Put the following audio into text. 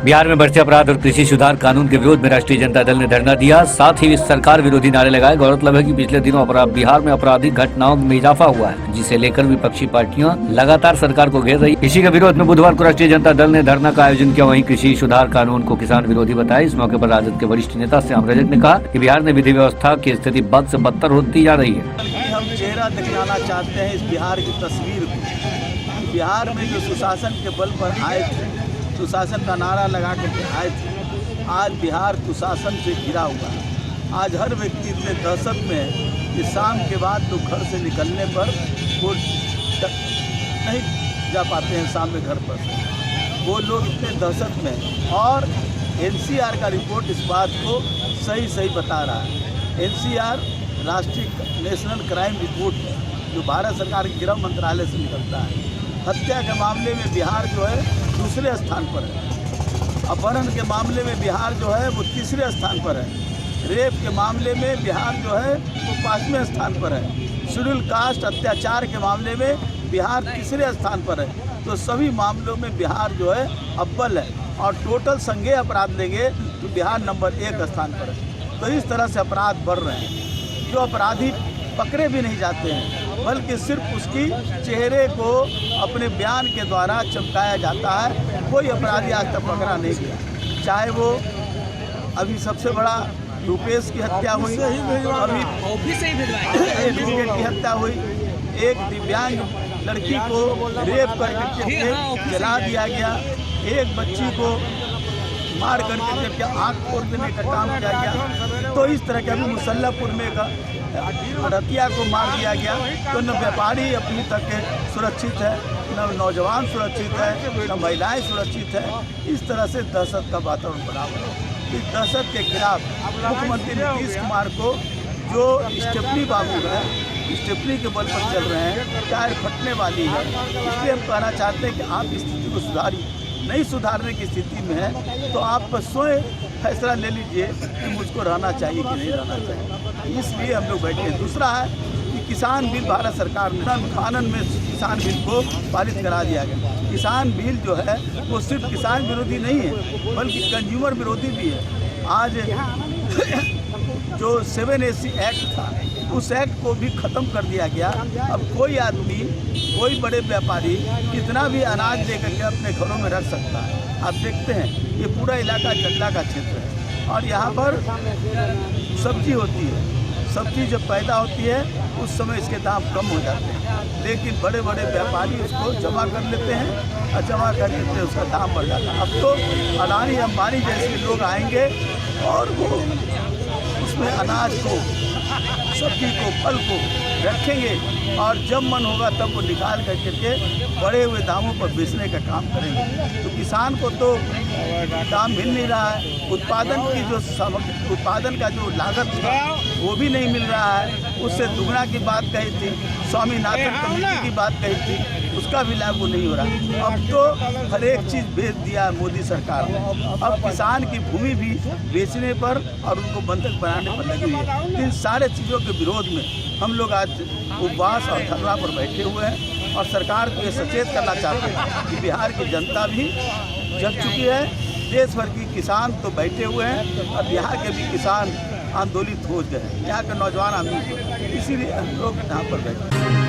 बिहार में बढ़ते अपराध और कृषि सुधार कानून के विरोध में राष्ट्रीय जनता दल ने धरना दिया। साथ ही सरकार विरोधी नारे लगाए। गौरतलब है कि पिछले दिनों बिहार में आपराधिक घटनाओं में इजाफा हुआ है, जिसे लेकर विपक्षी पार्टियां लगातार सरकार को घेर रही। इसी के विरोध में बुधवार को राष्ट्रीय जनता दल ने धरना का आयोजन किया। वहीं कृषि सुधार कानून को किसान विरोधी बताया। इस मौके पर राजद के वरिष्ठ नेता श्याम रजक ने कहा कि बिहार में विधि व्यवस्था की स्थिति बद से बदतर होती जा रही है। हम चेहरा दिखाना चाहते हैं इस बिहार की तस्वीर को। बिहार में जो सुशासन के बल पर आए थे, सुशासन का नारा लगा करके आए थे, आज बिहार कुशासन से घिरा हुआ है। आज हर व्यक्ति इतने दहशत में है कि शाम के बाद तो घर से निकलने पर वो नहीं जा पाते हैं। शाम में घर पर वो लोग इतने दहशत में हैं। और एनसीआर का रिपोर्ट इस बात को सही बता रहा है। एनसीआर राष्ट्रीय नेशनल क्राइम रिपोर्ट है, जो भारत सरकार के गृह मंत्रालय से निकलता है। हत्या के मामले में बिहार जो है दूसरे स्थान पर है। अपहरण के मामले में बिहार जो है वो तीसरे स्थान पर है। रेप के मामले में बिहार जो है वो 5वें स्थान पर है। शेड्यूल कास्ट अत्याचार के मामले में बिहार तीसरे स्थान पर है। तो सभी मामलों में बिहार जो है अव्वल है। और टोटल संज्ञेय अपराध लेंगे तो बिहार नंबर 1 स्थान पर है। तो इस तरह से अपराध बढ़ रहे हैं। जो अपराधी पकड़े भी नहीं जाते हैं, बल्कि सिर्फ उसकी चेहरे को अपने बयान के द्वारा चमकाया जाता है। कोई अपराधी आज तक पकड़ा नहीं गया। चाहे वो अभी सबसे बड़ा रूपेश की हत्या हुई, अभी एडवोकेट की हत्या हुई, एक दिव्यांग लड़की को रेप करके जला दिया गया, एक बच्ची को मार करके आँख फोड़ देने का काम किया गया। तो इस तरह के अभी मुसल्लापुर में रतिया को मार दिया गया। तो न व्यापारी अपनी तक सुरक्षित है, न नौजवान सुरक्षित है, न महिलाएं सुरक्षित है। इस तरह से दहशत का वातावरण बना हुआ है। इस दहशत के खिलाफ मुख्यमंत्री नीतीश कुमार को जो स्टेफनी बाबू है, स्टेफनी के बल पर चल रहे हैं, टायर फटने वाली है। इसलिए हम कहना चाहते हैं कि आप स्थिति को सुधारिए। नहीं सुधारने की स्थिति में है तो आप स्वयं फैसला ले लीजिए कि मुझको रहना चाहिए कि नहीं रहना चाहिए। इसलिए हम लोग बैठे हैं। दूसरा है कि किसान बिल भारत सरकार ने कानून में किसान बिल को पारित करा दिया गया। किसान बिल जो है वो सिर्फ किसान विरोधी नहीं है, बल्कि कंज्यूमर विरोधी भी है। आज जो 7AC एक्ट था, उस एक्ट को भी ख़त्म कर दिया गया। अब कोई आदमी, कोई बड़े व्यापारी कितना भी अनाज लेकर के अपने घरों में रख सकता है। आप देखते हैं ये पूरा इलाका चंदा का क्षेत्र है और यहाँ पर सब्जी होती है। सब्जी जब पैदा होती है उस समय इसके दाम कम हो जाते हैं, लेकिन बड़े बड़े व्यापारी उसको जमा कर लेते हैं और जमा कर लेते हैं, उसका दाम बढ़ जाता है। अब तो अडानी अंबानी जैसे लोग आएंगे और वो उसमें अनाज को, सब्जी को, फल को रखेंगे और जब मन होगा तब वो निकाल करके बढ़े हुए दामों पर बेचने का काम करेंगे। तो किसान को तो दाम मिल नहीं रहा है। उत्पादन की जो उत्पादन का जो लागत था वो भी नहीं मिल रहा है। उससे दुगना की बात कही थी, स्वामीनाथन कमेटी की बात कही थी, उसका भी लागू नहीं हो रहा। अब तो हर एक चीज़ बेच दिया है मोदी सरकार ने। अब किसान की भूमि भी बेचने पर और उनको बंधक बनाने पर लगी हुई है। इन सारे चीज़ों के विरोध में हम लोग आज उपवास और धरना पर बैठे हुए हैं और सरकार को ये सचेत करना चाहते हैं कि बिहार की जनता भी जग चुकी है। देश भर की किसान तो बैठे हुए हैं और बिहार के भी किसान आंदोलित हो गए हैं। यहाँ के नौजवान आदमी, इसीलिए हम लोग यहाँ पर बैठे हैं।